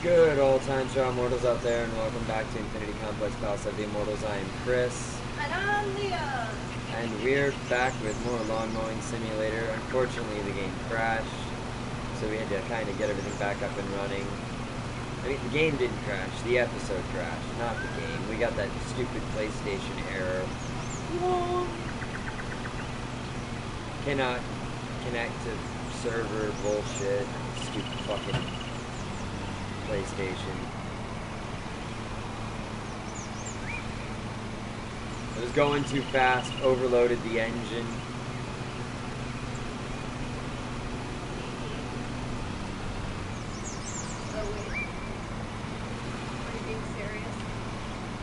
Good old time show immortals out there, and welcome back to Infinity Complex Palace of the Immortals. I am Chris. And I'm Leah. And we're back with more lawn mowing simulator. Unfortunately, the game crashed, so we had to kind of get everything back up and running. I mean, the game didn't crash, the episode crashed, not the game. We got that stupid PlayStation error. Cannot connect to server bullshit. Stupid fucking PlayStation. It was going too fast, overloaded the engine. Oh wait. Are you being serious?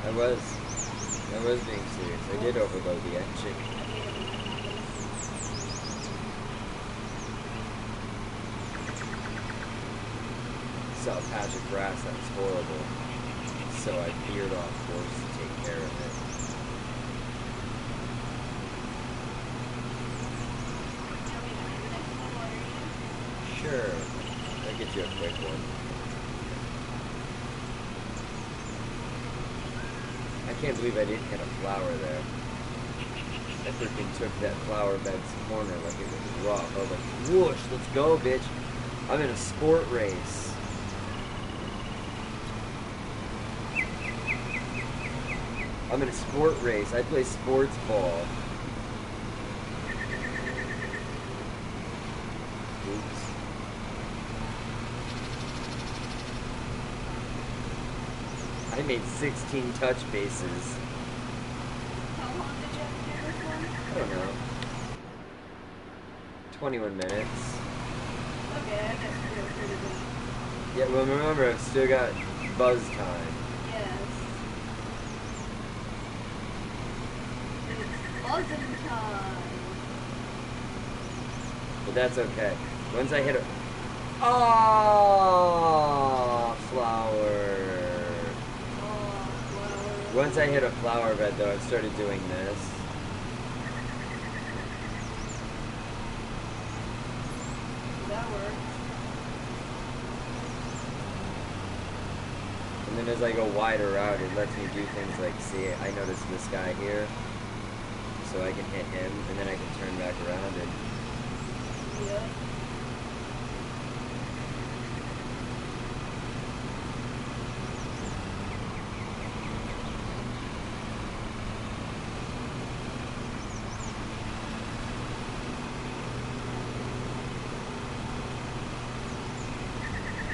I was being serious. I did overload the engine. Saw a patch of grass that was horrible, so I veered off course to take care of it. Sure, I'll get you a quick one. I can't believe I didn't hit a flower there. I freaking took that flower bed's corner like it was rough. I was like, whoosh, let's go, bitch. I'm in a sport race. I'm in a sport race. I play sports ball. Oops. I made 16 touch bases. How long did you have to do this one? I don't know. 21 minutes. Okay, I guess we're pretty good. Yeah, well, remember, I've still got buzz time. Yes. It's buzzing time. But that's okay. Once I hit a... Oh, flower. Oh, flower. Once I hit a flower bed, though, I started doing this. That works. And then as I go wider out, it lets me do things like, see, I noticed this guy here, so I can hit him, and then I can turn back around and... Yeah.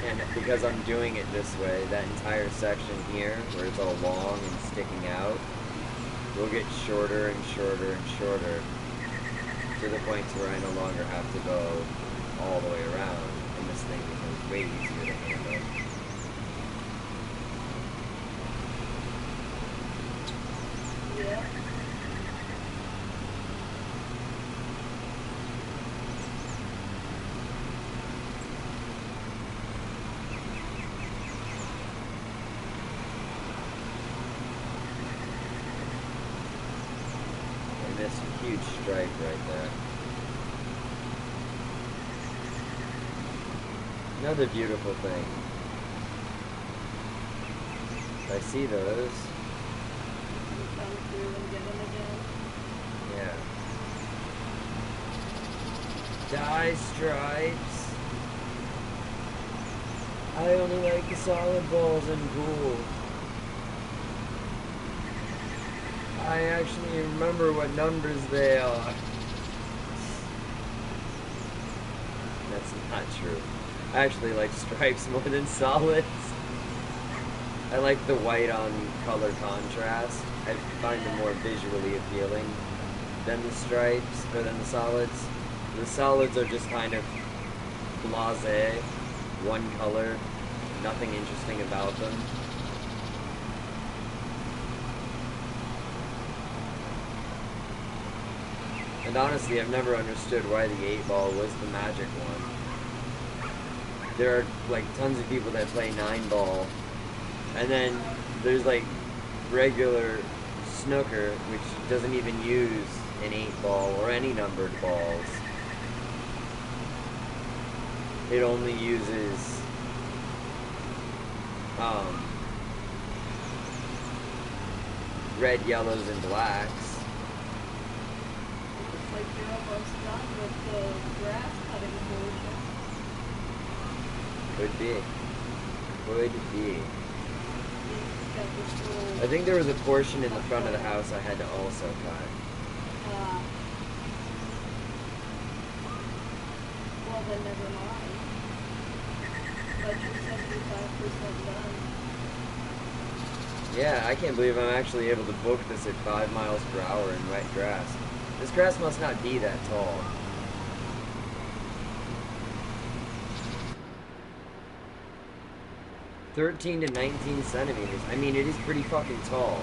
And because I'm doing it this way, that entire section here, where it's all long and sticking out, will get shorter and shorter and shorter, to the point where I no longer have to go all the way around, and this thing becomes way easier to handle. Yeah. And this huge stripe right there. Another beautiful thing. I see those. You come through and get them again. Yeah. Die stripes. I only like the solid balls and pool. I actually remember what numbers they are. That's not true. I actually like stripes more than solids. I like the white on color contrast. I find them more visually appealing than the stripes, or than the solids. The solids are just kind of blasé, one color, nothing interesting about them. And honestly, I've never understood why the 8-ball was the magic one. There are like tons of people that play 9-ball, and then there's like regular snooker, which doesn't even use an 8-ball or any numbered balls. It only uses um, red, yellows, and blacks. Looks like you're almost done with the grass cutting portion. Could be. Could be. You've got this little, I think there was a portion in the front of the house I had to also cut. well then never mind. But you're 75% done. Yeah, I can't believe I'm actually able to book this at 5 miles per hour in wet grass. This grass must not be that tall. "13 to 19 centimeters. I mean, it is pretty fucking tall.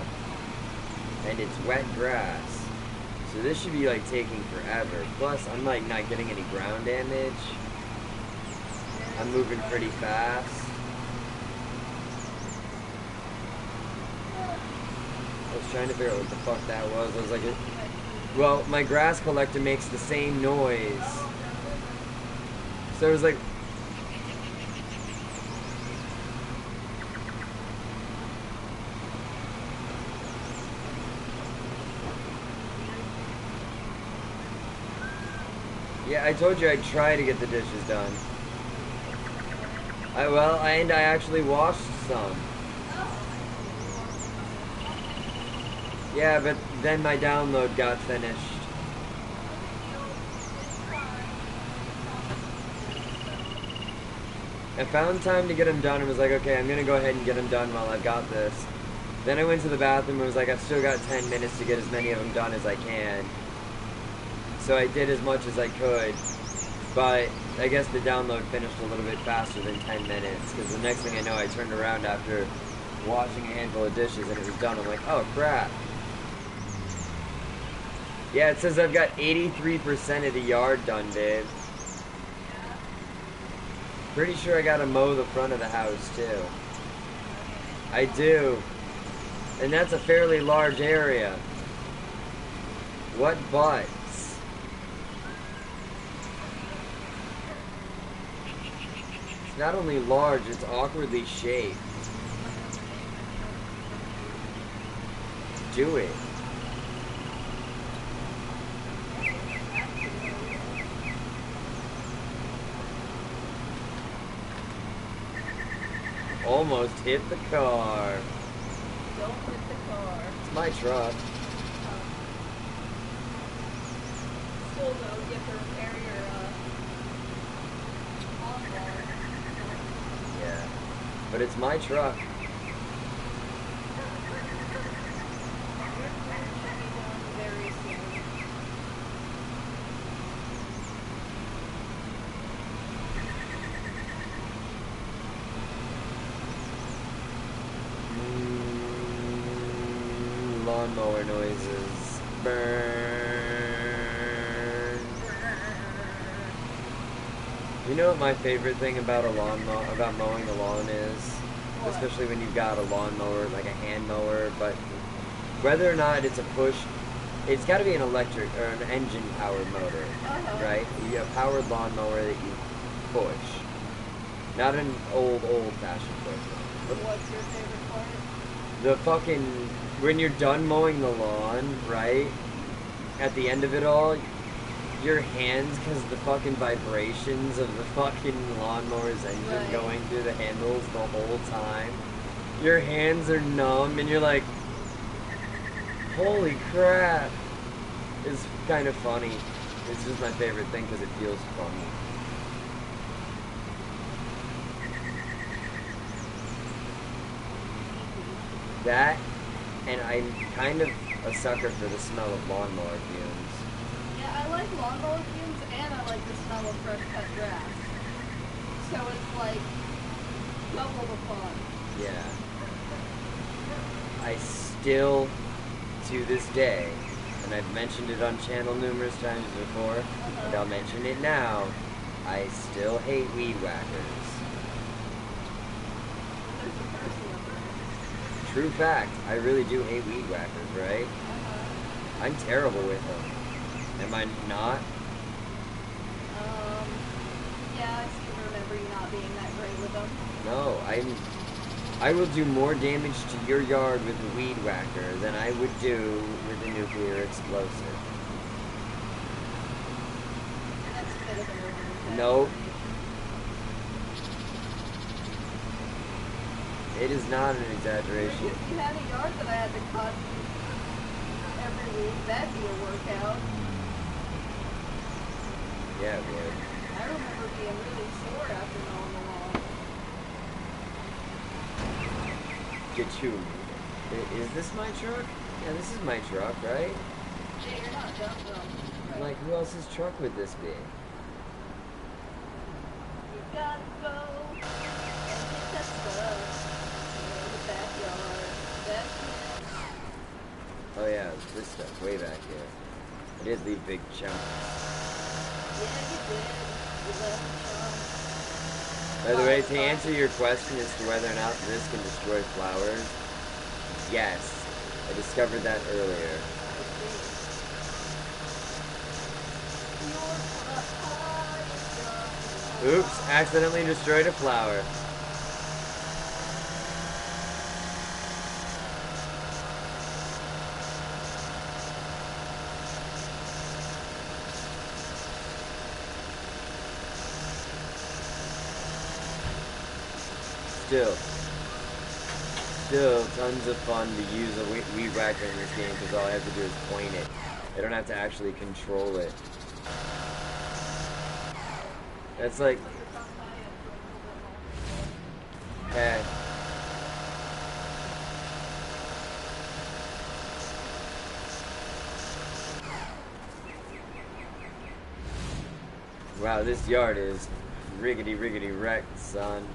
And it's wet grass. So this should be, like, taking forever. Plus, I'm, like, not getting any ground damage. I'm moving pretty fast. I was trying to figure out what the fuck that was. I was like, well, my grass collector makes the same noise. So it was like... Yeah, I told you I'd try to get the dishes done. And I actually washed some. Yeah, but then my download got finished. I found time to get them done and was like, okay, I'm gonna go ahead and get them done while I've got this. Then I went to the bathroom and was like, I've still got 10 minutes to get as many of them done as I can. So I did as much as I could, but I guess the download finished a little bit faster than 10 minutes, because the next thing I know, I turned around after washing a handful of dishes and it was done. I'm like, oh crap. Yeah, it says I've got 83% of the yard done, Dave. Pretty sure I gotta mow the front of the house, too. I do. And that's a fairly large area. What butts? It's not only large, it's awkwardly shaped. Do it. Almost hit the car. Don't hit the car. It's my truck. Still though, you have to repair your lawnmower. Yeah. But it's my truck. Yours should be done very soon. Lawnmower noises. Burn. You know what my favorite thing about about mowing the lawn is? What? Especially when you've got a lawnmower, like a hand mower, but whether or not it's a push, it's got to be an electric or an engine-powered motor, right? You have a powered lawnmower that you push, not an old-fashioned push. What's your favorite part? The fucking, when you're done mowing the lawn, right? At the end of it all, your hands, because the fucking vibrations of the fucking lawnmower's engine Right. going through the handles the whole time, your hands are numb and you're like, holy crap. It's kind of funny. It's just my favorite thing because it feels funny. That, and I'm kind of a sucker for the smell of lawnmower fumes. Yeah, I like lawnmower fumes and I like the smell of fresh cut grass. So it's like double the fun. Yeah. I still, to this day, and I've mentioned it on channel numerous times before, and I'll mention it now, I still hate weed whackers. There's a person over there. True fact, I really do hate weed whackers, right? I'm terrible with them. Am I not? Yeah, I seem to remember you not being that great with them. No, I will do more damage to your yard with a weed whacker than I would do with a nuclear explosive. That's a bit of an overreaction. Nope. It is not an exaggeration. If you had a yard that I had to cut every week, that'd be a workout. Yeah, it would. I remember being really sore after mowing the lawn. Get you. Is this my truck? Yeah, this is my truck, right? Yeah, you're not dumb though. Like, who else's truck would this be? You gotta go and hit that stuff in the backyard. That's it. Oh yeah, this stuff way back here. I did leave big chunks. Yeah, you did. You left the By the way, to answer your question as to whether or not this can destroy flowers, yes. I discovered that earlier. Oops, accidentally destroyed a flower. Still tons of fun to use a weed whacker in this game because all I have to do is point it. I don't have to actually control it. That's like... Okay. Wow, this yard is riggedy wrecked, son.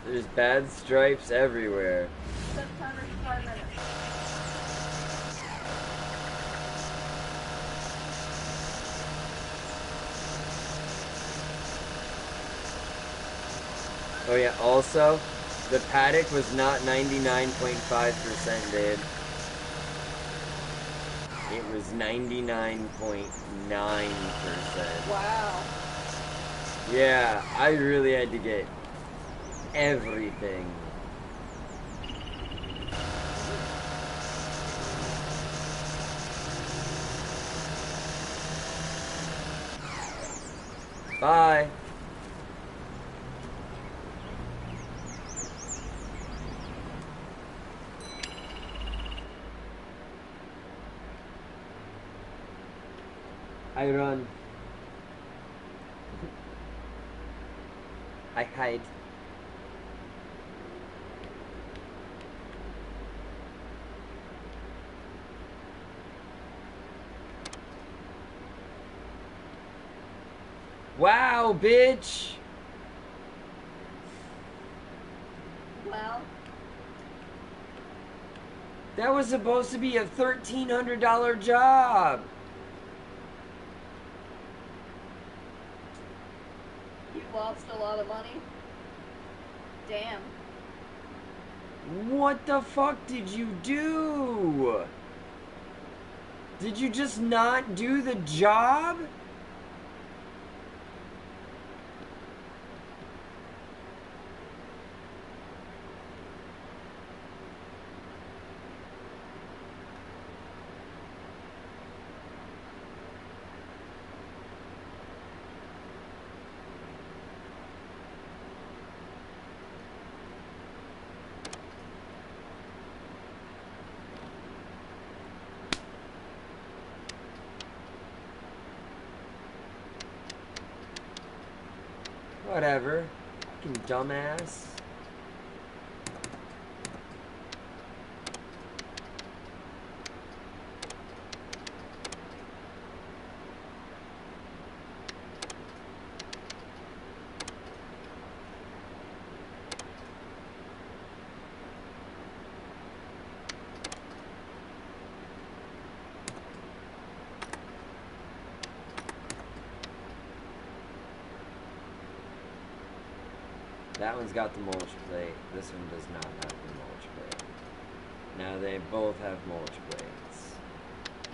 There's bad stripes everywhere. Set timer for 5 minutes. Oh yeah, also, the paddock was not 99.5%, babe. It was 99.9%. Wow. Yeah, I really had to get everything. Bye. I run. I hide. Wow, bitch! Well, That was supposed to be a $1,300 job. you lost a lot of money. Damn. What the fuck did you do? Did you just not do the job? Whatever. Fucking dumbass. That one's got the mulch plate. This one does not have the mulch plate. Now they both have mulch plates.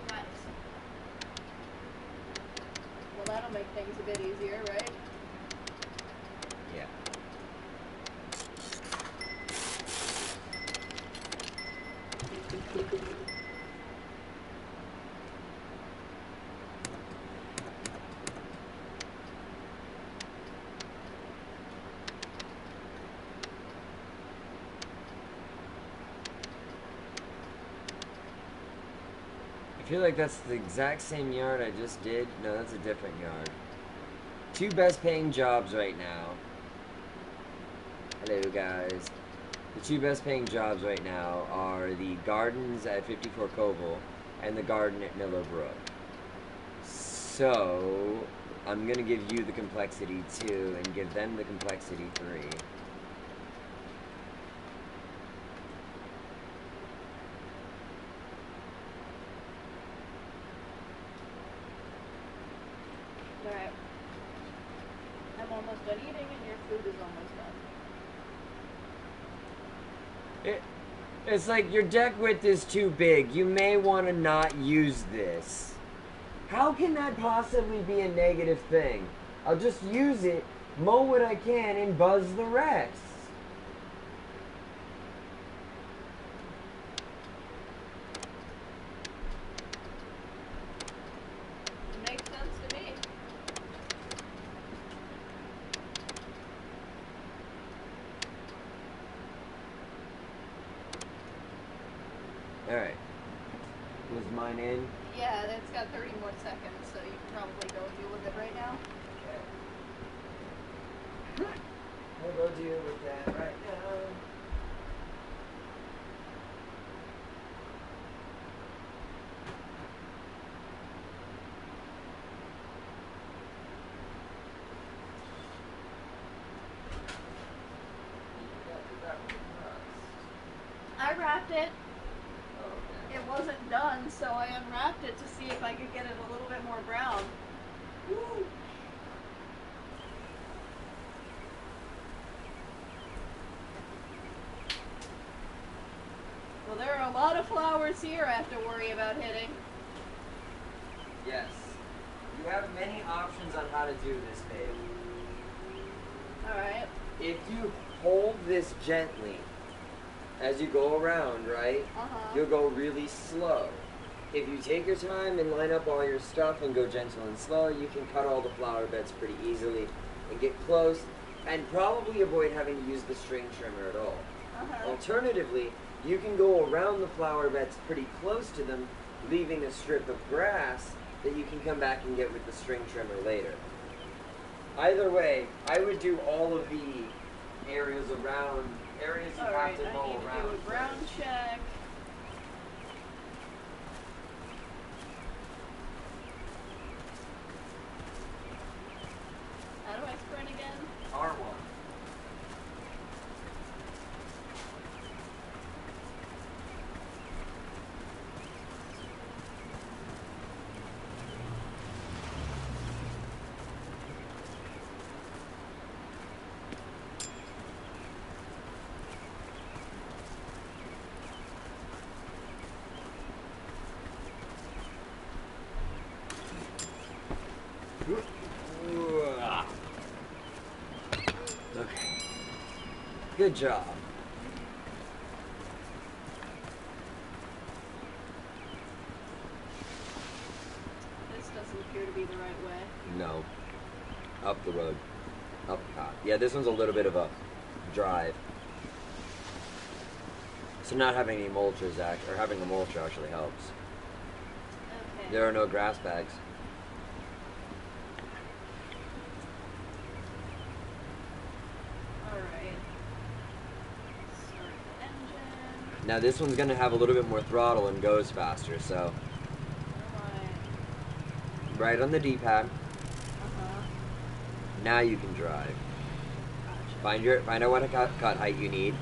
Nice. Well, that'll make things a bit easier, right? Yeah. I feel like that's the exact same yard I just did. No, that's a different yard. Two best paying jobs right now. Hello guys. The two best paying jobs right now are the gardens at 54 Koval and the garden at Millowbrook. So I'm gonna give you the complexity 2 and give them the complexity 3. Alright. I'm almost done eating and your food is almost done. It's like your deck width is too big. You may want to not use this. How can that possibly be a negative thing? I'll just use it, mow what I can, and buzz the rest. Makes sense to me. Alright. Was mine in? Yeah, it's got 30 more seconds, so you can probably go deal with it right now. Okay. We'll go deal with that right now. I wrapped it. It wasn't done, so I unwrapped it to see if I could get it a little bit more brown. Woo! Well, there are a lot of flowers here I have to worry about hitting. Yes. You have many options on how to do this, babe. Alright. If you hold this gently as you go around, right? You'll go really slow. If you take your time and line up all your stuff and go gentle and slow, you can cut all the flower beds pretty easily and get close and probably avoid having to use the string trimmer at all. Alternatively, you can go around the flower beds pretty close to them, leaving a strip of grass that you can come back and get with the string trimmer later. Either way, I would do all of the areas around, areas you have to mow around. I need to do a ground check. How do I sprint again? R1. Okay. Good job. This doesn't appear to be the right way. No. Up the road. Up top. Yeah, this one's a little bit of a drive. So not having any mulchers or having a mulcher actually helps. Okay. There are no grass bags. Alright. Start the engine. Now this one's gonna have a little bit more throttle and goes faster, so right on the D-pad. Now you can drive. Gotcha. Find out what cut height you need.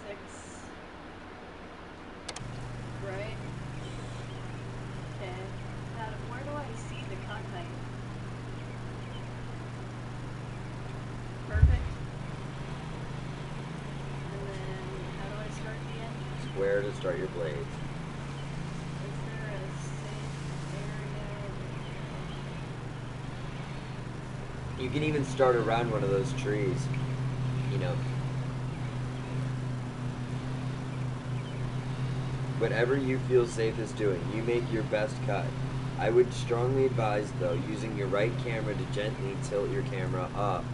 6. Right? Okay. Now, where do I see the cut height? to start your blades. Is there a safe area? You can even start around one of those trees, you know. Whatever you feel safest doing, you make your best cut. I would strongly advise, though, using your right camera to gently tilt your camera up.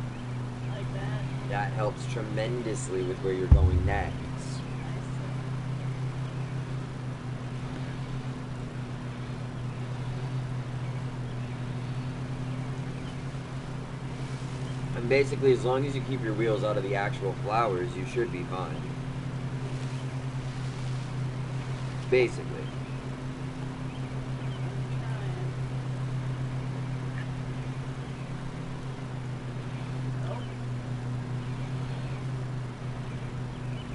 Like that? That helps tremendously with where you're going next. And basically, as long as you keep your wheels out of the actual flowers, you should be fine. Basically.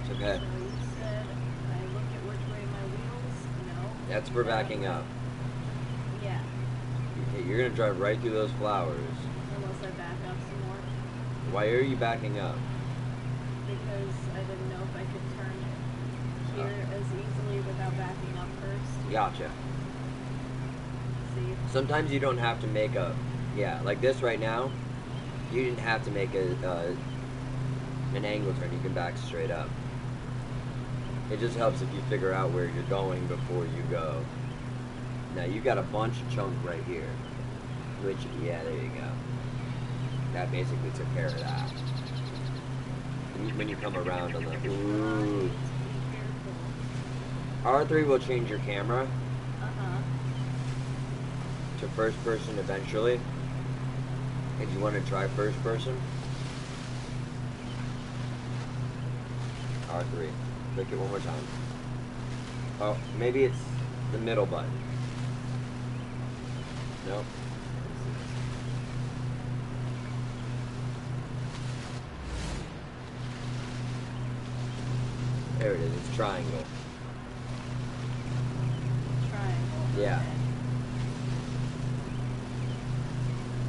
It's okay. So you said I look at which way my wheels? No. That's for backing up. Yeah. You're gonna drive right through those flowers. Unless I back up some more. Why are you backing up? Because I didn't know if I could turn here as easily without backing up first. Gotcha. See? Sometimes you don't have to make a, yeah, like this right now, you didn't have to make an angle turn. You can back straight up. It just helps if you figure out where you're going before you go. Now you got a bunch of chunk right here, which, yeah, there you go. That basically took care of that. When you come around on the, ooh. R3 will change your camera to first person eventually. If you want to try first person. R3. Click it one more time. Oh, maybe it's the middle button. Nope. There it is. It's triangle. Triangle. Yeah. Okay.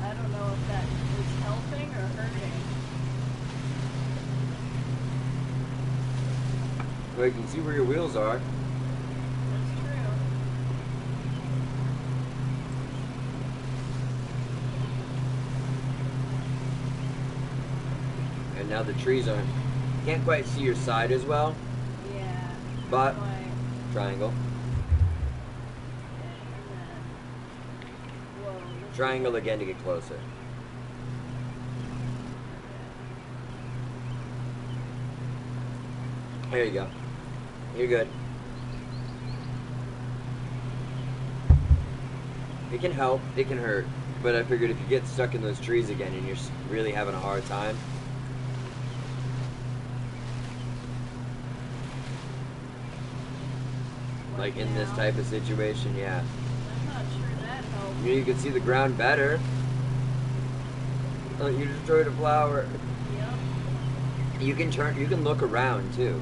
I don't know if that is helping or hurting. Well, you can see where your wheels are. That's true. And now the trees aren't. Can't quite see your side as well. Yeah. But Quite. triangle. And then, whoa. this is Triangle like- again to get closer. There you go. You're good. It can help, it can hurt, but I figured if you get stuck in those trees again and you're really having a hard time, like in this now. type of situation, yeah. I'm not sure that helps. You can see the ground better. Oh, you destroyed a flower. Yep. You can turn, you can look around too.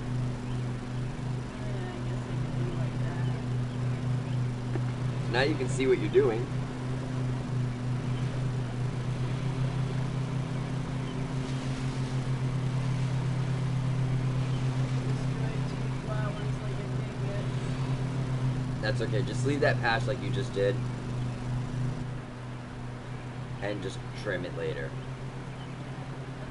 Yeah, I guess I can do like that. Now you can see what you're doing. Destroy 2 flowers like a dingus. That's okay. Just leave that patch like you just did. And just trim it later.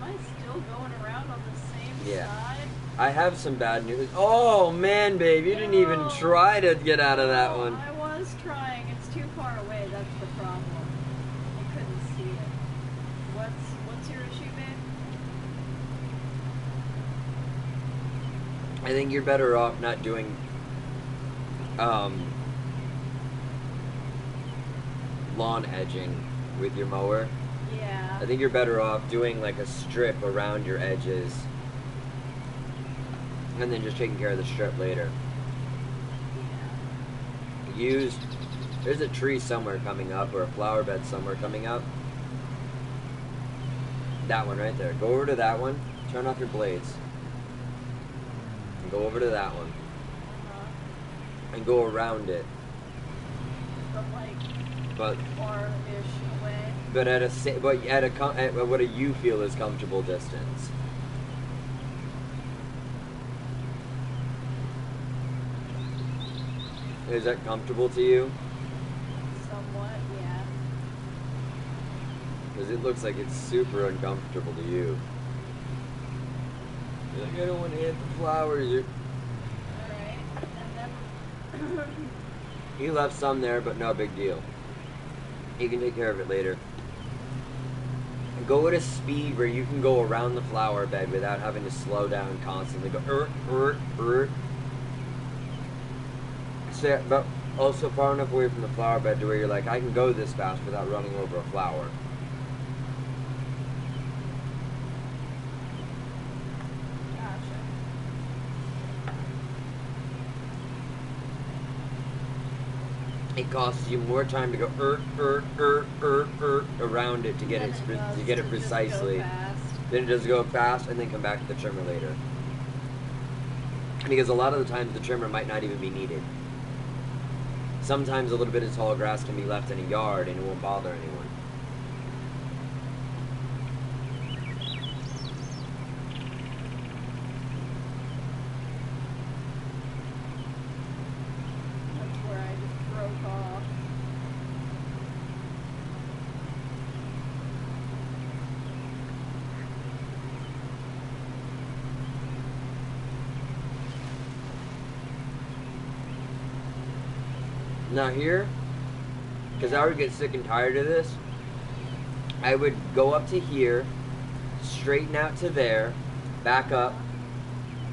Am I still going around on the same Yeah. side? I have some bad news. Oh man, babe, you didn't even No. try to get out of that No, one. I was trying. It's too far away. That's the problem. I couldn't see it. What's your issue, babe? I think you're better off not doing lawn edging with your mower. Yeah. I think you're better off doing like a strip around your edges and then just taking care of the strip later. Yeah. There's a tree somewhere coming up or a flower bed somewhere coming up. That one right there. Go over to that one, turn off your blades. And go over to that one. And go around it. But like But far-ish away. but at what you feel is comfortable distance. Is that comfortable to you? Somewhat, yeah. Because it looks like it's super uncomfortable to you. You're like, I don't want to hit the flowers. Alright, and then... He left some there, but no big deal. You can take care of it later. Go at a speed where you can go around the flower bed without having to slow down constantly. Go, Stay, but also far enough away from the flower bed to where you're like, I can go this fast without running over a flower. Gotcha. It costs you more time to go around it to get it precisely. Then it does go fast and then come back to the trimmer later. Because a lot of the times the trimmer might not even be needed. Sometimes a little bit of tall grass can be left in a yard and it won't bother anyone. That's where I just broke off. Now here, because I would get sick and tired of this, I would go up to here, straighten out to there, back up.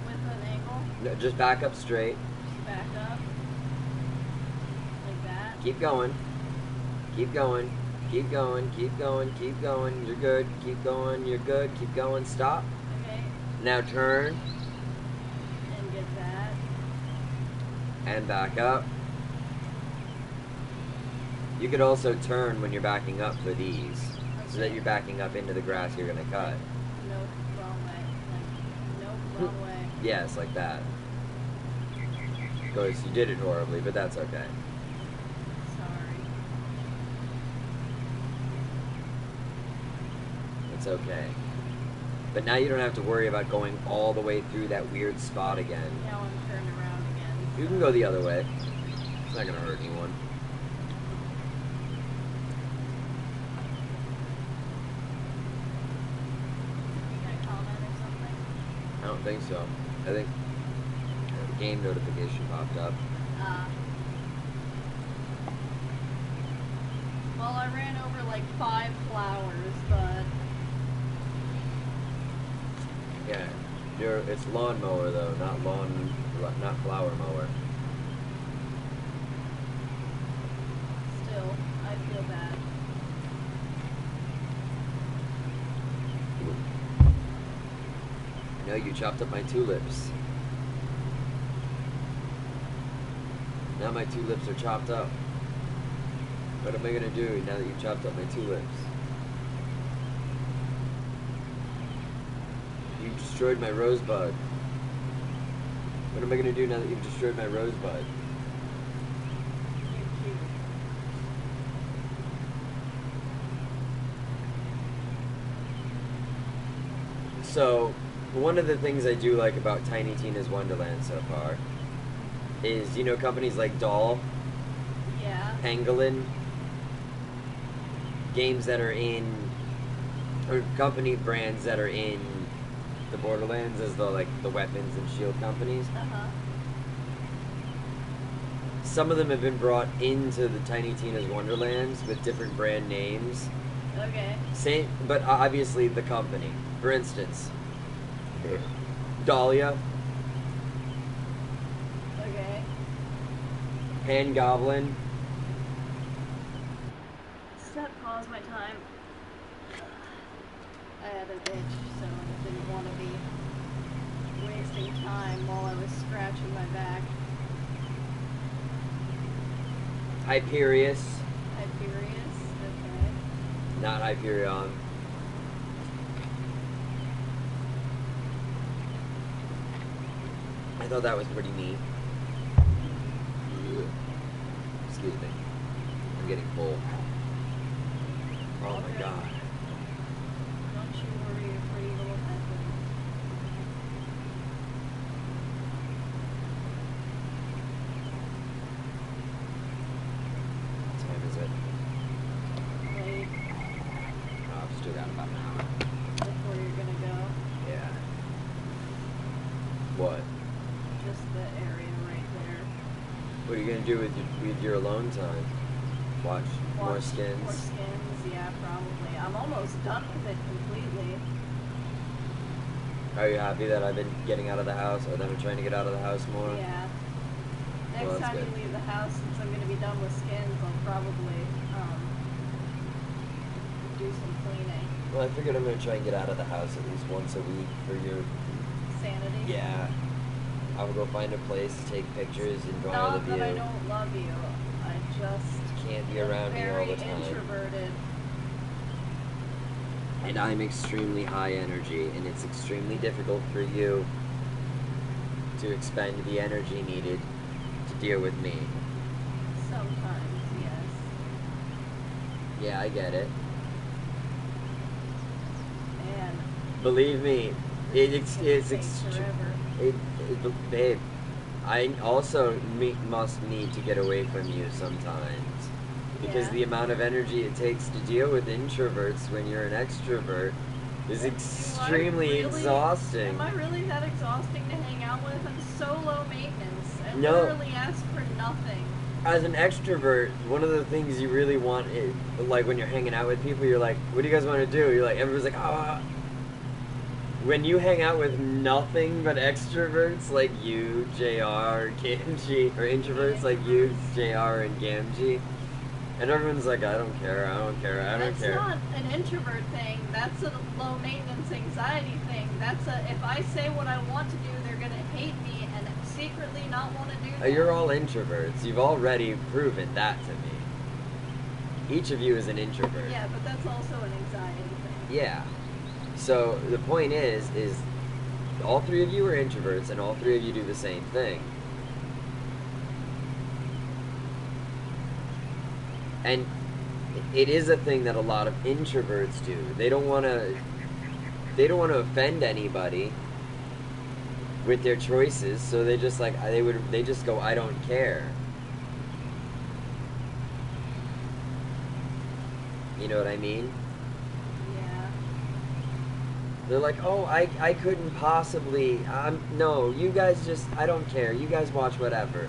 With an angle? No, just back up straight. Just back up. Like that. Keep going. Keep going. Keep going. Keep going. Keep going. You're good. Keep going. You're good. Keep going. Stop. Okay. Now turn And get that. and back up. You could also turn when you're backing up for these, so that you're backing up into the grass you're going to cut. Nope, wrong way. Like, nope, wrong way. Yes, like that. Of course, you did it horribly, but that's okay. Sorry. It's okay. But now you don't have to worry about going all the way through that weird spot again. Now I'm turning around again. You can go the other way. It's not going to hurt anyone. I don't think so. I think a game notification popped up. Well, I ran over like 5 flowers, but... Yeah, it's lawnmower though, not flower mower. Still, I feel bad. I know you chopped up my tulips. Now my tulips are chopped up. What am I gonna do now that you've chopped up my tulips? You destroyed my rosebud. What am I gonna do now that you've destroyed my rosebud? You're cute. So, one of the things I do like about Tiny Tina's Wonderland so far is, you know, companies like Doll, Yeah. Pangolin, games that are in, or company brands that are in the Borderlands as the weapons and shield companies. Uh-huh. Some of them have been brought into the Tiny Tina's Wonderlands with different brand names. Okay. Same, but obviously the company. For instance, Dahlia, Okay. Pan Goblin, Step, pause my time. I had an itch, so I didn't want to be wasting time while I was scratching my back. Hyperius, Hyperius? Okay. not Hyperion. I thought that was pretty neat. Excuse me. I'm getting full. Oh my Okay. god. Don't you worry your pretty little head. What? Just the area right there. What are you gonna do with your alone time? Watch more More skins. skins, yeah, probably. I'm almost done with it completely. Are you happy that I've been getting out of the house, or that I'm trying to get out of the house more? Yeah. Well, Next that's time good. you leave the house, since I'm going to be done with skins, I'll probably do some cleaning. Well, I figured I'm gonna try and get out of the house at least once a week for your. Sanity. Yeah. I will go find a place, take pictures, enjoy the Not view. that I don't love you. I just Can't be am around me all very the time. introverted. And I'm extremely high energy, and it's extremely difficult for you to expend the energy needed to deal with me. Sometimes, yes. Yeah, I get it. And Believe me, it's takes forever. babe. I also must need to get away from you sometimes. Because Yeah. the amount of energy it takes to deal with introverts when you're an extrovert is extremely exhausting. Am I really that exhausting to hang out with? I'm so low maintenance. I No. literally ask for nothing. As an extrovert, one of the things you really want is, like when you're hanging out with people, you're like, what do you guys want to do? You're like, everyone's like, ah. When you hang out with nothing but extroverts like you, JR, Gamgee, or introverts like you, JR, and Gamgee, and everyone's like, I don't care, I don't care, I don't care. That's not an introvert thing. That's a low maintenance anxiety thing. That's a, if I say what I want to do, they're going to hate me and secretly not want to do that. You're all introverts. You've already proven that to me. Each of you is an introvert. Yeah, but that's also an anxiety thing. Yeah. So the point is all three of you are introverts, and all three of you do the same thing. And it is a thing that a lot of introverts do. They don't want to offend anybody with their choices, so they just they just go, I don't care. You know what I mean? Yeah. They're like, oh, I couldn't possibly. No, you guys just, I don't care. You guys watch whatever.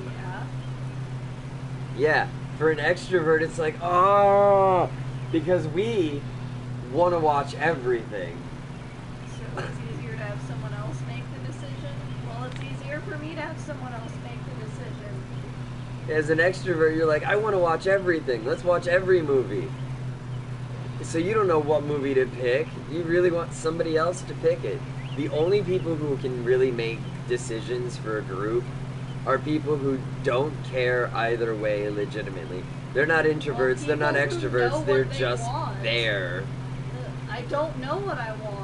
Yeah. Yeah, for an extrovert, it's like, oh, because we want to watch everything. So it's easier to have someone else make the decision? Well, it's easier for me to have someone else make the decision. As an extrovert, you're like, I want to watch everything. Let's watch every movie. So you don't know what movie to pick. You really want somebody else to pick it. The only people who can really make decisions for a group are people who don't care either way legitimately. They're not introverts, Well, they're not people who know extroverts, what they're they just want. there. I don't know what I want.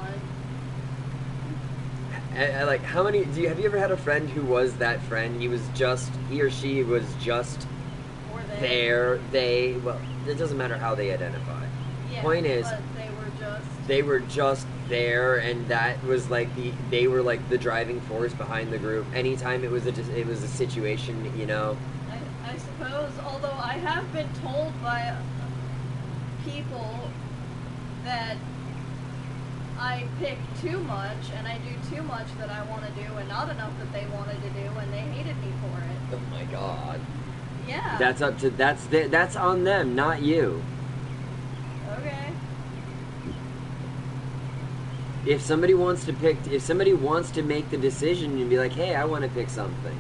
Like, how many, have you ever had a friend who was that friend? He or she was just Or there, well, it doesn't matter how they identify. Yeah, Point is, but they were just there, and that was like they were like the driving force behind the group. Anytime it was a situation, you know. I suppose, although I have been told by people that I pick too much and I do too much that I want to do and not enough that they wanted to do, and they hated me for it. Oh my god. Yeah. That's on them, not you. Okay. If somebody wants to make the decision and be like, hey, I want to pick something,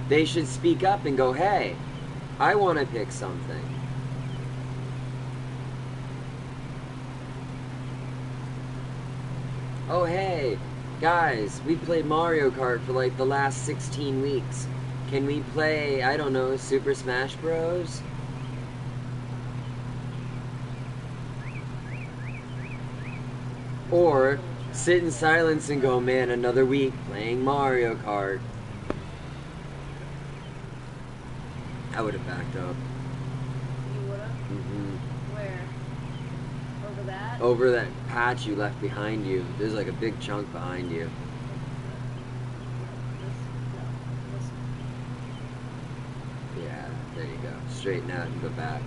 they should speak up and go, hey, I want to pick something. Oh, hey, guys, we played Mario Kart for like the last 16 weeks. Can we play, I don't know, Super Smash Bros? Or sit in silence and go, man, another week playing Mario Kart. I would have backed up. You would have? Mm-hmm. Where? Over that? Over that patch you left behind you. There's like a big chunk behind you. Yeah, there you go. Straighten out and go back.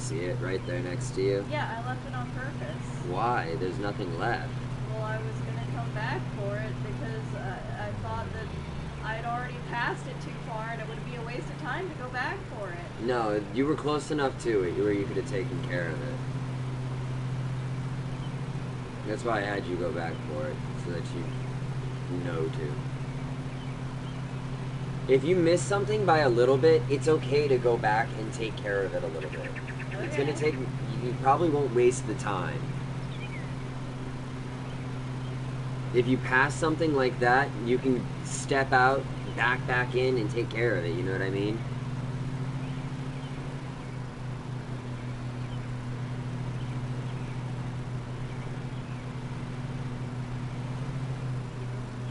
see it right there next to you. Yeah, I left it on purpose. Why? There's nothing left. Well, I was gonna come back for it because I thought that I'd already passed it too far and it would be a waste of time to go back for it. No, you were close enough to it where you could have taken care of it. That's why I had you go back for it, so that you know to. If you miss something by a little bit, it's okay to go back and take care of it a little bit. Okay. It's gonna take, you probably won't waste the time. If you pass something like that, you can step out, back in, and take care of it, you know what I mean?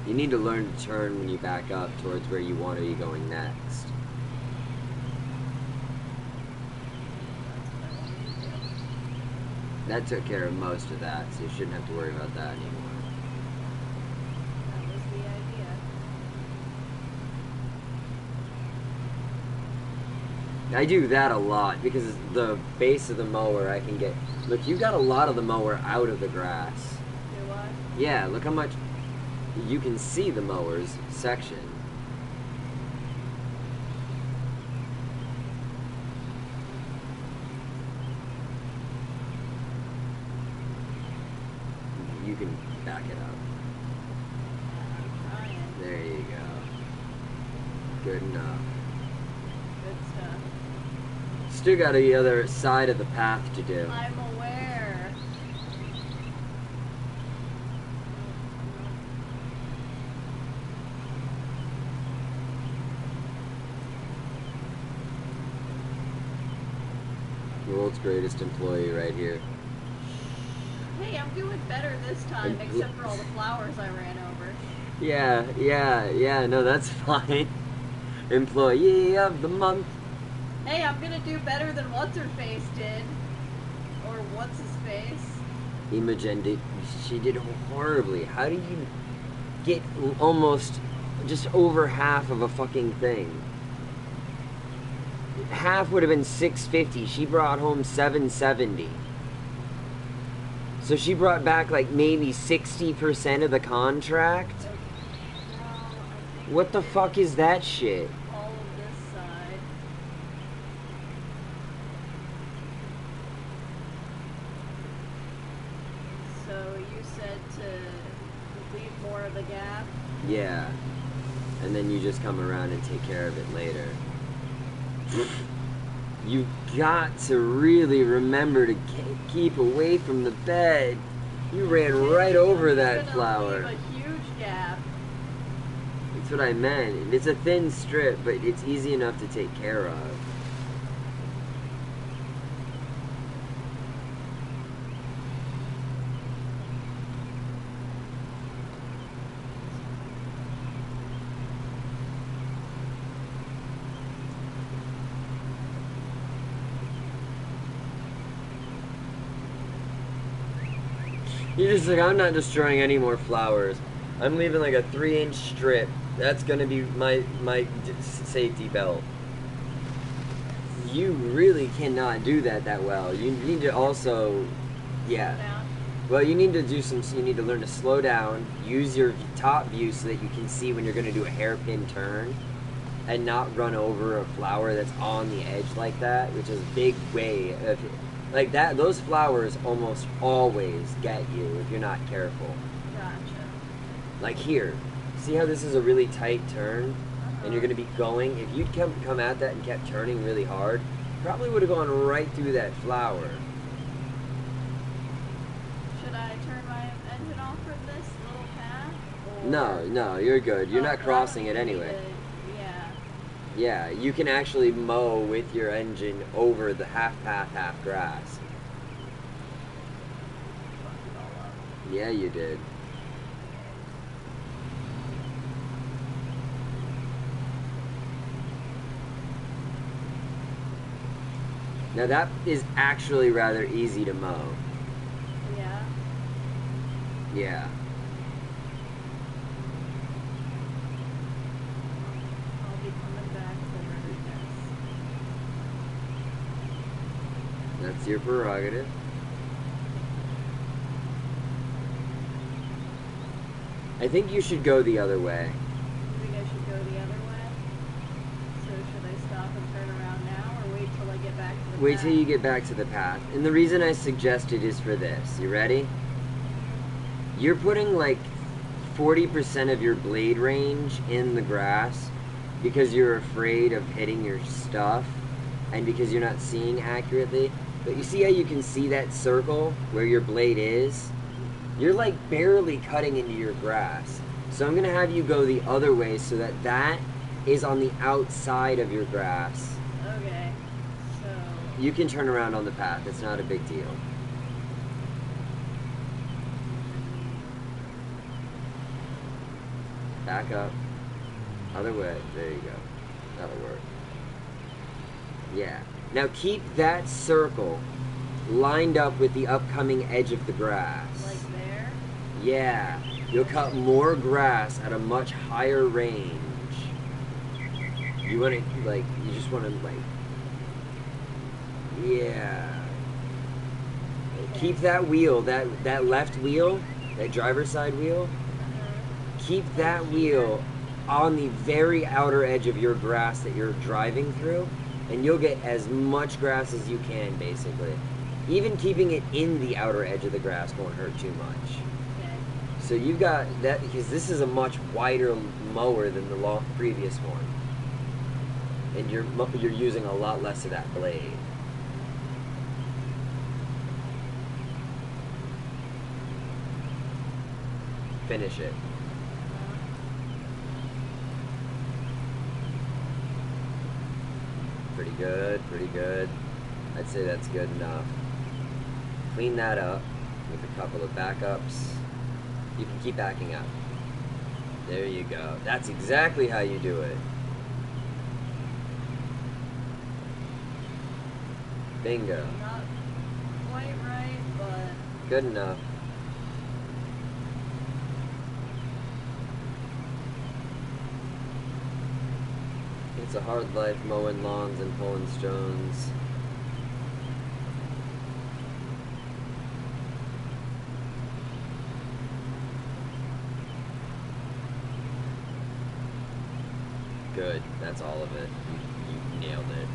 You need to learn to turn when you back up towards where you want to be going next. That took care of most of that, so you shouldn't have to worry about that anymore. That was the idea. I do that a lot because the base of the mower I can get. Look, you got a lot of the mower out of the grass. Do I? Yeah, look how much you can see the mower's section. You can back it up. I'm trying. There you go. Good enough. Good stuff. Still got the other side of the path to do. I'm aware. World's greatest employee right here. Hey, I'm doing better this time, And- except for all the flowers I ran over. Yeah, no, that's fine. Employee of the month. Hey, I'm gonna do better than What's-Her-Face did. Or What's-His-Face. Imogen did, she did horribly. How do you get almost just over half of a fucking thing? Half would have been 650. She brought home 770. So she brought back like maybe 60% of the contract? No, I think What the fuck is that shit? all of this side. So you said to leave more of the gap? Yeah. And then you just come around and take care of it later. You got to really remember to keep away from the bed. You ran right over that Gonna flower. leave a huge gap. That's what I meant. It's a thin strip, but it's easy enough to take care of. You're just like, I'm not destroying any more flowers. I'm leaving like a 3-inch strip. That's gonna be my safety belt. You really cannot do that well. You need to also, yeah. Down. Well, you need to do some. You need to learn to slow down. Use your top view so that you can see when you're gonna do a hairpin turn, and not run over a flower that's on the edge like that, which is a big way of. Like that, those flowers almost always get you if you're not careful. Gotcha. Like here, see how this is a really tight turn, and you're gonna be going. If you'd come at that and kept turning really hard, probably would have gone right through that flower. Should I turn my engine off for this little path? Or... No, you're good. You're Oh, not I crossing don't it need anyway. yeah. Yeah, you can actually mow with your engine over the half path, half grass. Fucked it all up. Yeah, you did. Now that is actually rather easy to mow. Yeah. Yeah. I'll be coming back for this. That's your prerogative. I think you should go the other way. You think I should go the other way? So should I stop and turn around now, or wait till I get back to the Wait path? till you get back to the path. And the reason I suggested is for this. You ready? You're putting like 40% of your blade range in the grass because you're afraid of hitting your stuff and because you're not seeing accurately. But you see how you can see that circle where your blade is? You're like barely cutting into your grass. So I'm gonna have you go the other way so that that is on the outside of your grass. Okay, so... You can turn around on the path, it's not a big deal. Back up. Other way. There you go. That'll work. Yeah. Now keep that circle lined up with the upcoming edge of the grass. Like there? Yeah. You'll cut more grass at a much higher range. You want to, like, you just want to, like, yeah. Keep that wheel, that left wheel, that driver's side wheel, keep that wheel on the very outer edge of your grass that you're driving through, and you'll get as much grass as you can, basically. Even keeping it in the outer edge of the grass won't hurt too much. Okay. So you've got that, because this is a much wider mower than the previous one. And you're using a lot less of that blade. Finish it. Pretty good, pretty good. I'd say that's good enough. Clean that up with a couple of backups. You can keep backing up. There you go. That's exactly how you do it. Bingo. Not quite right, but... Good enough. It's a hard life mowing lawns and pulling stones. Good. That's all of it. You nailed it.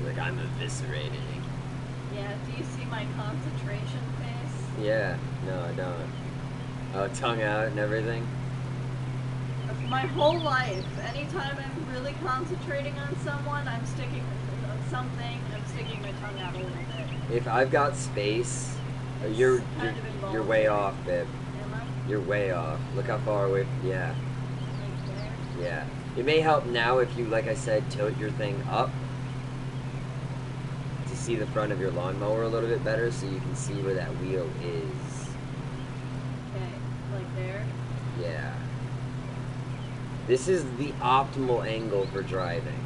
Like, I'm eviscerating. Yeah, do you see my concentration face? Yeah. No, I don't. Oh, tongue out and everything? My whole life, anytime I'm really concentrating on someone, I'm sticking my tongue out a little bit. If I've got space, you're way off, babe. Am I? You're way off. Look how far away. Yeah. Like there? Yeah. It may help now if you, like I said, tilt your thing up to see the front of your lawnmower a little bit better so you can see where that wheel is. Okay, like there? Yeah. This is the optimal angle for driving,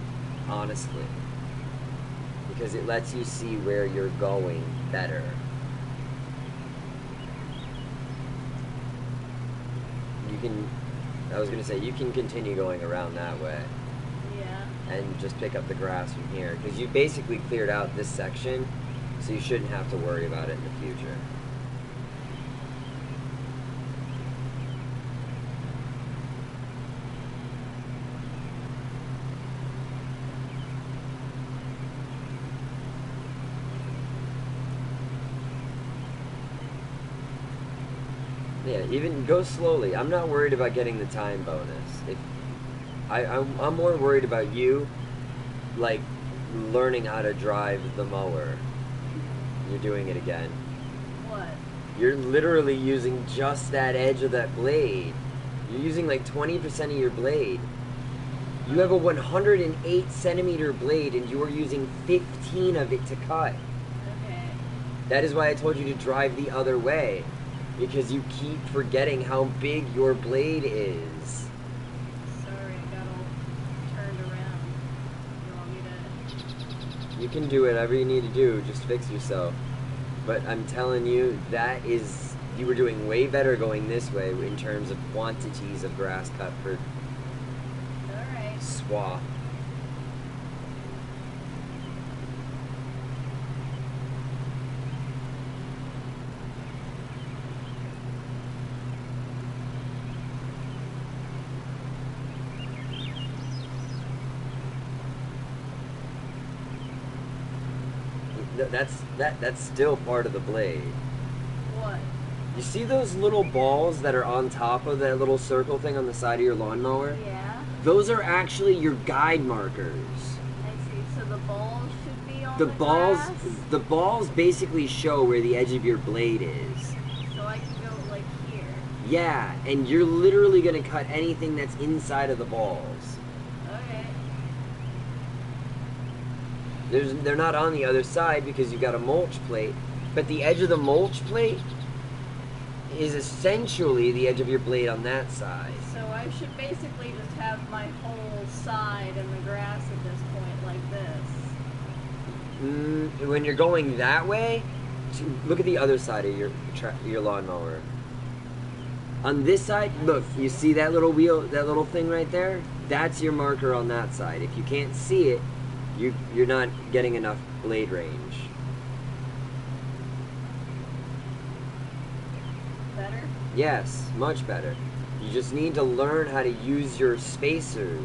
honestly. Because it lets you see where you're going better. You can, I was gonna say, you can continue going around that way. Yeah. And just pick up the grass from here. Because you basically cleared out this section, so you shouldn't have to worry about it in the future. Yeah, even go slowly. I'm not worried about getting the time bonus. I'm more worried about you, like, learning how to drive the mower. You're doing it again. What? You're literally using just that edge of that blade. You're using like 20% of your blade. You have a 108 centimeter blade and you are using 15 of it to cut. Okay. That is why I told you to drive the other way. Because you keep forgetting how big your blade is. Sorry, I got all turned around. You want me to... You can do whatever you need to do, just fix yourself. But I'm telling you, that is, you were doing way better going this way in terms of quantities of grass cut per swath. That's still part of the blade. What? You see those little balls that are on top of that little circle thing on the side of your lawnmower? Yeah. Those are actually your guide markers. I see. So the balls should be on The the balls, grass? the balls basically show where the edge of your blade is. So I can go like here. Yeah, and you're literally gonna cut anything that's inside of the balls. Okay. They're not on the other side because you've got a mulch plate, but the edge of the mulch plate is essentially the edge of your blade on that side. So I should basically just have my whole side in the grass at this point, like this. When you're going that way, look at the other side of your lawnmower. On this side, look, you see that little wheel, that little thing right there? That's your marker on that side. If you can't see it, you're not getting enough blade range. Better? Yes, much better. You just need to learn how to use your spacers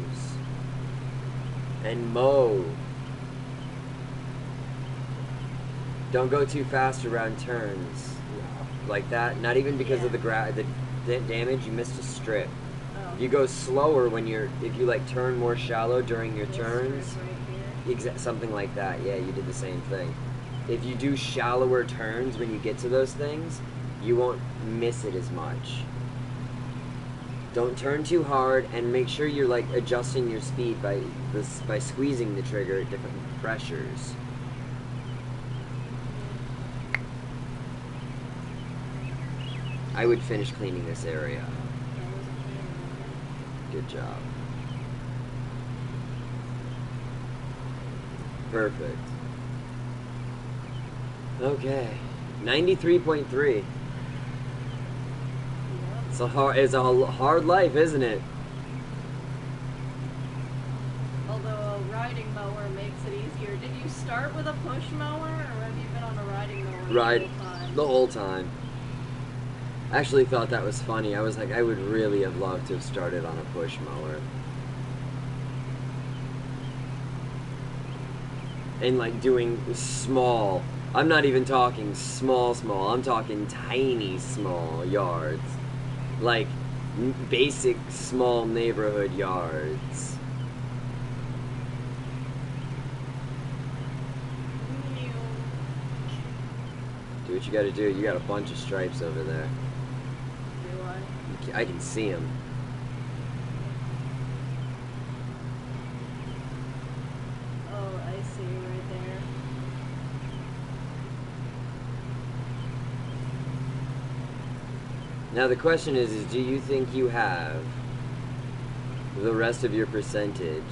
and mow. Don't go too fast around turns like that. Not even because of the damage. You missed a strip. Oh. You go slower if you like turn more shallow during your This turns. strip right here. Something like that. Yeah, you did the same thing. If you do shallower turns when you get to those things, you won't miss it as much. Don't turn too hard, and make sure you're like adjusting your speed by squeezing the trigger at different pressures. I would finish cleaning this area. Good job. Perfect. Okay. 93.3. It's a hard life, isn't it? Although a riding mower makes it easier. Did you start with a push mower, or have you been on a riding mower the whole time? The whole time. I actually thought that was funny. I was like, I would really have loved to have started on a push mower. And like doing small, I'm not even talking small, I'm talking tiny small yards. Like basic small neighborhood yards. Do what you gotta do. You got a bunch of stripes over there. Do I? I can see them. Oh, I see right there. Now the question is do you think you have the rest of your percentage?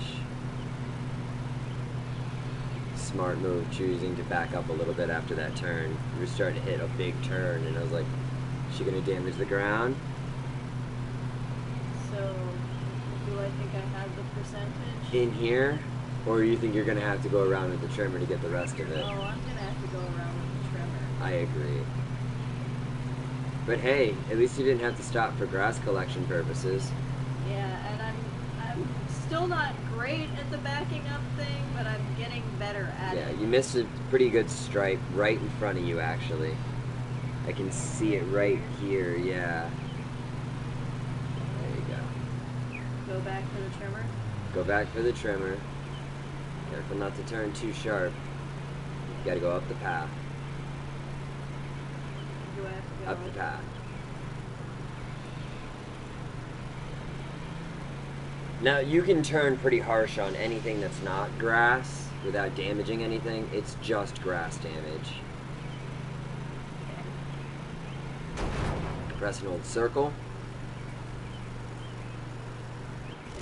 Smart move, choosing to back up a little bit after that turn. We were starting to hit a big turn, and I was like, is she gonna damage the ground? So, do I think I have the percentage? In here? Or you think you're gonna have to go around with the trimmer to get the rest of it? Oh, I'm gonna have to go around with the trimmer. I agree. But hey, at least you didn't have to stop for grass collection purposes. Yeah, and I'm still not great at the backing up thing, but I'm getting better at Yeah, it. you missed a pretty good stripe right in front of you, actually. I can see it right here, yeah. There you go. Go back for the trimmer. Go back for the trimmer. Careful not to turn too sharp. You gotta go up the path. Do I have to go Up the path. Now, you can turn pretty harsh on anything that's not grass without damaging anything. It's just grass damage. Press and hold circle.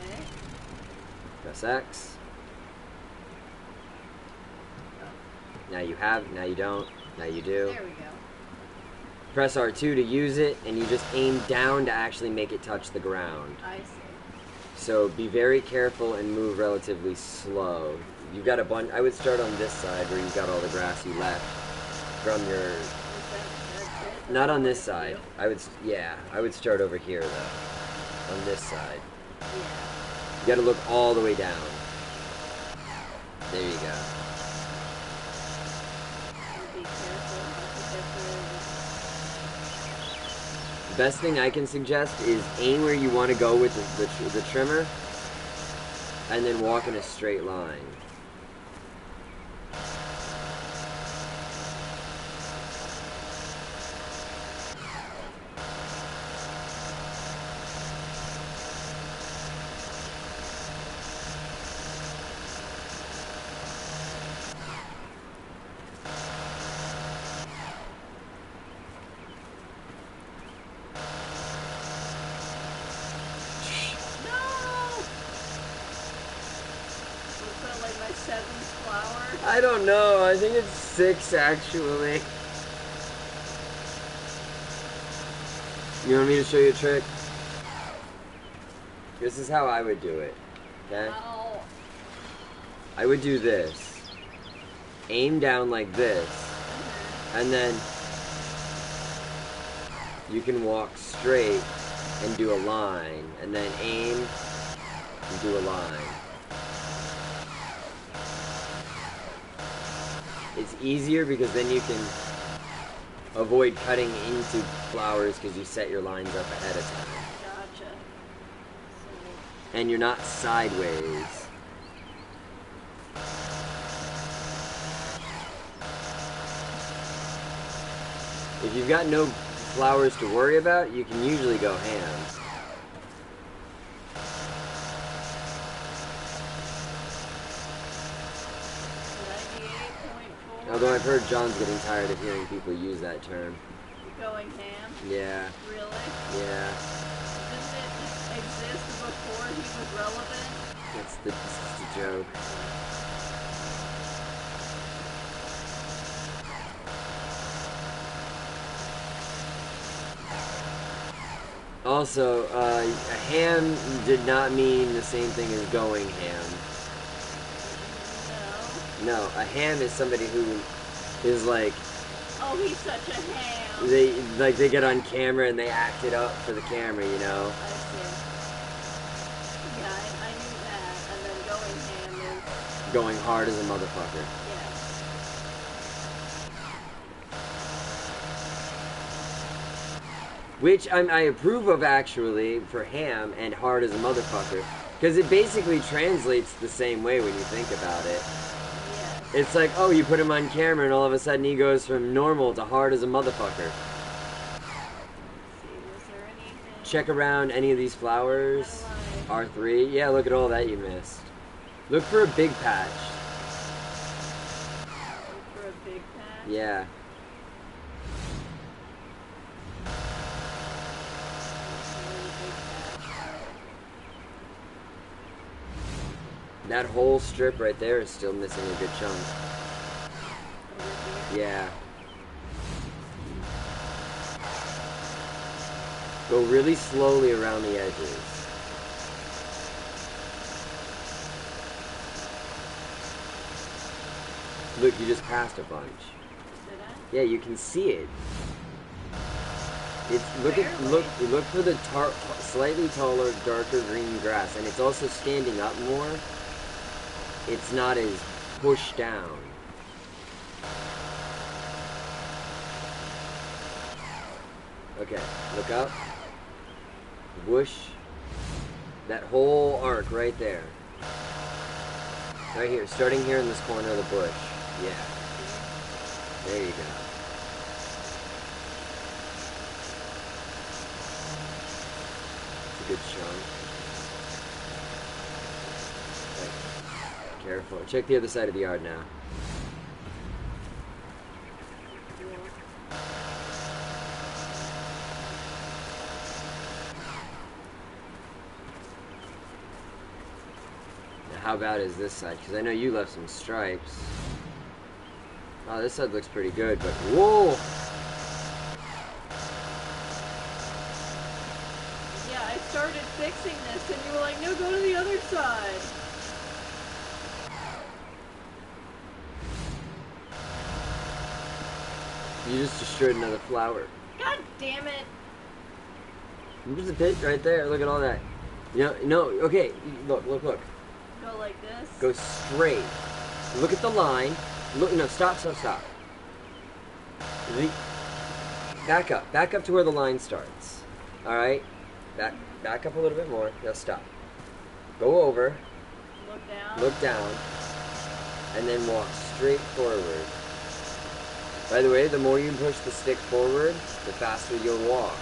Okay. Press X. Now you have, now you don't, now you do. There we go. Press R2 to use it, and you just aim down to actually make it touch the ground. I see. So be very careful and move relatively slow. You've got a bunch. I would start on this side where you've got all the grass you left from your. That's it? Not on this side. I would start over here though. On this side. Yeah. You got to look all the way down. There you go. Best thing I can suggest is aim where you want to go with the trimmer, and then walk in a straight line. I don't know. I think it's 6 actually. You want me to show you a trick? This is how I would do it. Okay? Ow. I would do this. Aim down like this. And then you can walk straight and do a line. And then aim and do a line. It's easier because then you can avoid cutting into flowers because you set your lines up ahead of time. Gotcha. And you're not sideways. If you've got no flowers to worry about, you can usually go ham. Although I've heard John's getting tired of hearing people use that term. Going ham? Yeah. Really? Yeah. Didn't it exist before he was relevant? It's the joke. Also, a ham did not mean the same thing as going ham. No, a ham is somebody who is like... Oh, he's such a ham. They get on camera and they act it up for the camera, you know? I see. Yeah, I knew that. And then going ham is... Going hard as a motherfucker. Yeah. Which I approve of, actually, for ham and hard as a motherfucker. Because it basically translates the same way when you think about it. It's like, oh, you put him on camera and all of a sudden he goes from normal to hard as a motherfucker. Check around any of these flowers. R3. Yeah, look at all that you missed. Look for a big patch. Look for a big patch? Yeah. That whole strip right there is still missing a good chunk. Yeah. Go really slowly around the edges. Look, you just passed a bunch. Did I? Yeah, you can see it. It's look for the slightly taller, darker green grass, and it's also standing up more. It's not as pushed down. Okay, look up. Whoosh. That whole arc right there. Right here, starting here in this corner of the bush. Yeah. There you go. It's a good chunk. Careful. Check the other side of the yard now. Now how bad is this side? Because I know you left some stripes. Oh, this side looks pretty good, but whoa! Yeah, I started fixing this and you were like, no, go to the other side. You just destroyed another flower. God damn it. There's a pit right there. Look at all that. No, okay. Look. Go like this? Go straight. Look at the line. Look, no, stop. Back up to where the line starts. Alright. Back up a little bit more. Now stop. Go over. Look down. Look down. And then walk straight forward. By the way, the more you push the stick forward, the faster you'll walk.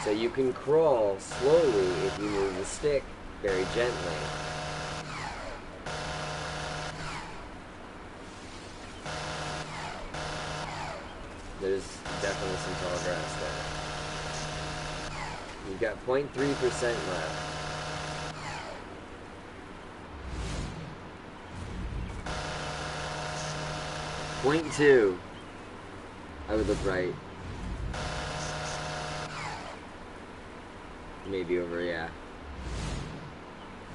So you can crawl slowly if you move the stick very gently. There's definitely some tall grass there. You've got 0.3% left. Point 2. I would look right. Maybe over, yeah.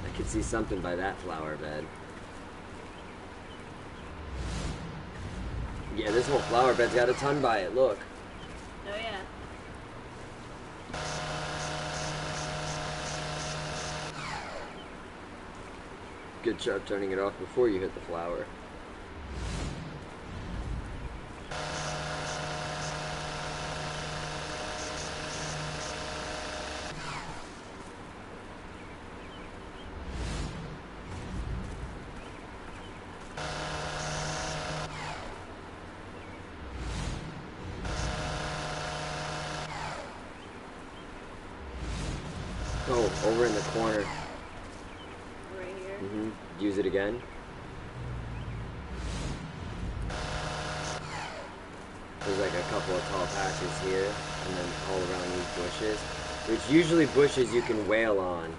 I could see something by that flower bed. Yeah, this whole flower bed's got a ton by it, look. Oh, yeah. Good job turning it off before you hit the flower. Oh, over in the corner. Right here. Mm-hmm. Use it again. There's like a couple of tall patches here, and then all around these bushes. Which usually bushes you can wail on.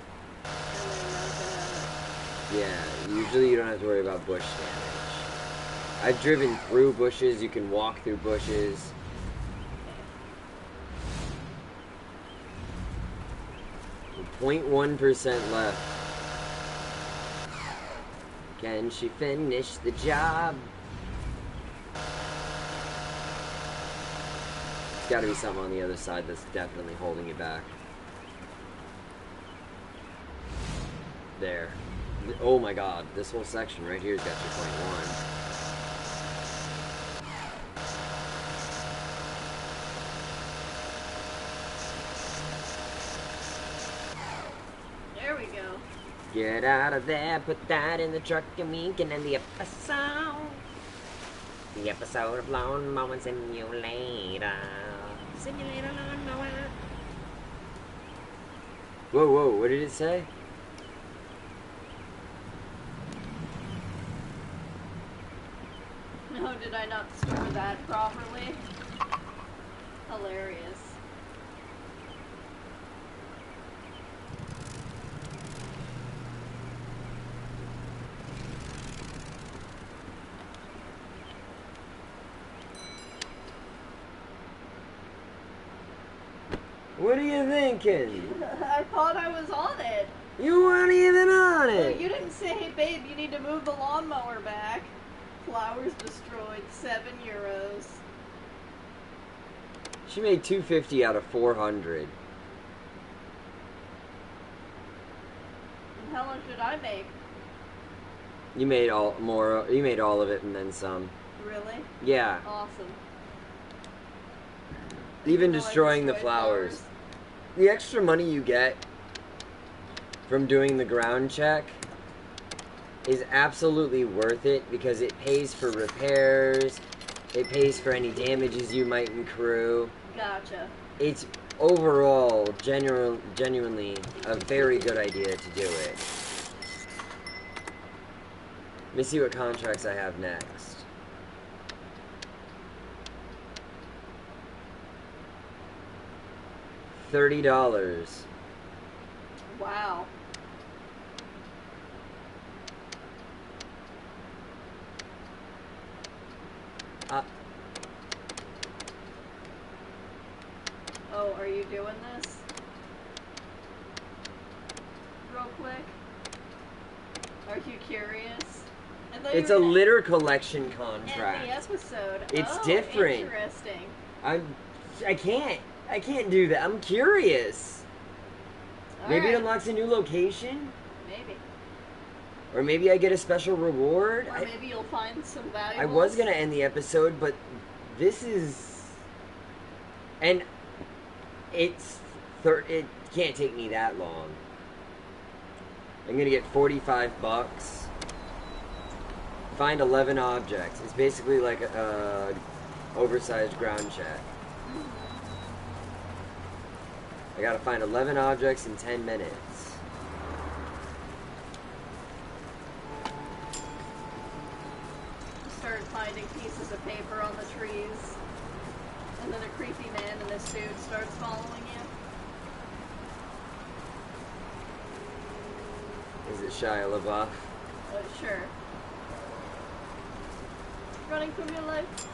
Yeah, usually you don't have to worry about bush damage. I've driven through bushes, you can walk through bushes. 0.1% left. Can she finish the job? There's gotta be something on the other side that's definitely holding it back. There. Oh my god, this whole section right here's got your 0.1. Get out of there, put that in the truck, and we can end the episode. The episode of Lawn Mowing Simulator. Simulator Lawn Mower. Whoa, whoa, what did it say? No, did I not store that properly? Hilarious. What are you thinking? I thought I was on it. You weren't even on Well, it. you didn't say, hey babe, you need to move the lawnmower back. Flowers destroyed, €7. She made 250 out of 400. And how much did I make? You made all of it and then some. Really? Yeah. Awesome. Even though I destroying the destroyed flowers. The extra money you get from doing the ground check is absolutely worth it because it pays for repairs, it pays for any damages you might accrue. Gotcha. It's overall genuinely a very good idea to do it. Let me see what contracts I have next. $30. Wow. Oh, are you doing this? Real quick? Are you curious? I thought It's you a were gonna litter collection end contract. the episode. It's Oh, different. Interesting. I can't do that. I'm curious. Maybe it Alright. unlocks a new location? Maybe. Or maybe I get a special reward? Or maybe you'll find some valuables. I was gonna end the episode, but this is... And It can't take me that long. I'm gonna get 45 bucks. Find 11 objects. It's basically like a oversized ground check. I gotta find 11 objects in 10 minutes. Start finding pieces of paper on the trees. And then a creepy man in a suit starts following you. Is it Shia LaBeouf? Sure. Running from your life.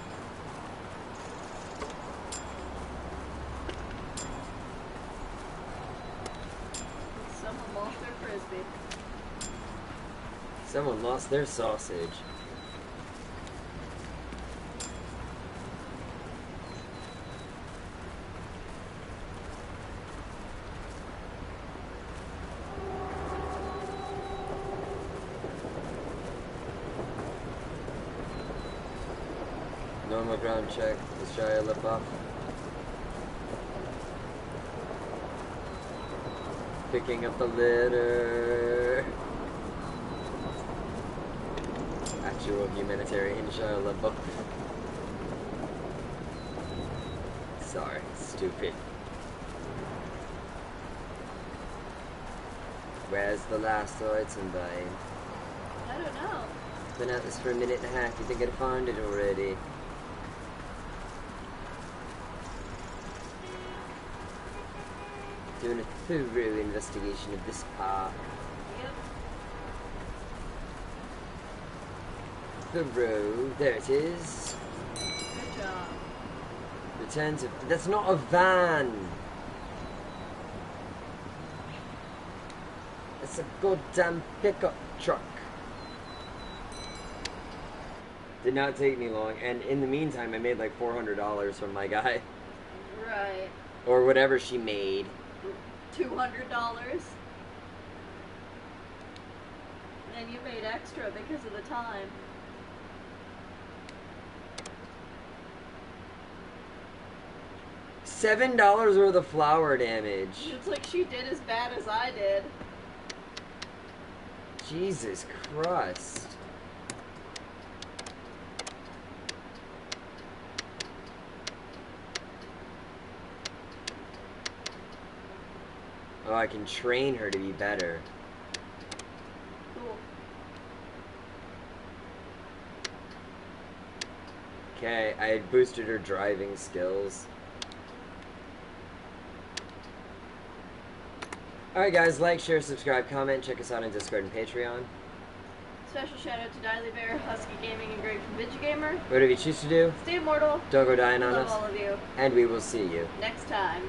Someone lost their frisbee. Someone lost their sausage. Normal ground check with Shia LaBeouf. Picking up the litter. Actual humanitarian Shia LaBeouf. Sorry, stupid. Where's the last item, babe? I don't know. Been at this for a minute and a half. You think I'd found it already? Doing a thorough investigation of this park. Yep. Thorough. There it is. Good job. Return to... That's not a van! It's a goddamn pickup truck. Did not take me long, and in the meantime I made like $400 from my guy. Right. Or whatever she made. $200. And you made extra because of the time. $7 worth of flower damage. It's like she did as bad as I did. Jesus Christ. Oh, I can train her to be better. Cool. Okay, I had boosted her driving skills. Alright guys, like, share, subscribe, comment, check us out on Discord and Patreon. Special shout out to Diley Bear, Husky Gaming, and Greg from Vidgamer. Whatever you choose to do, Stay immortal. don't go dying on Love us. all of you. And we will see you Next time.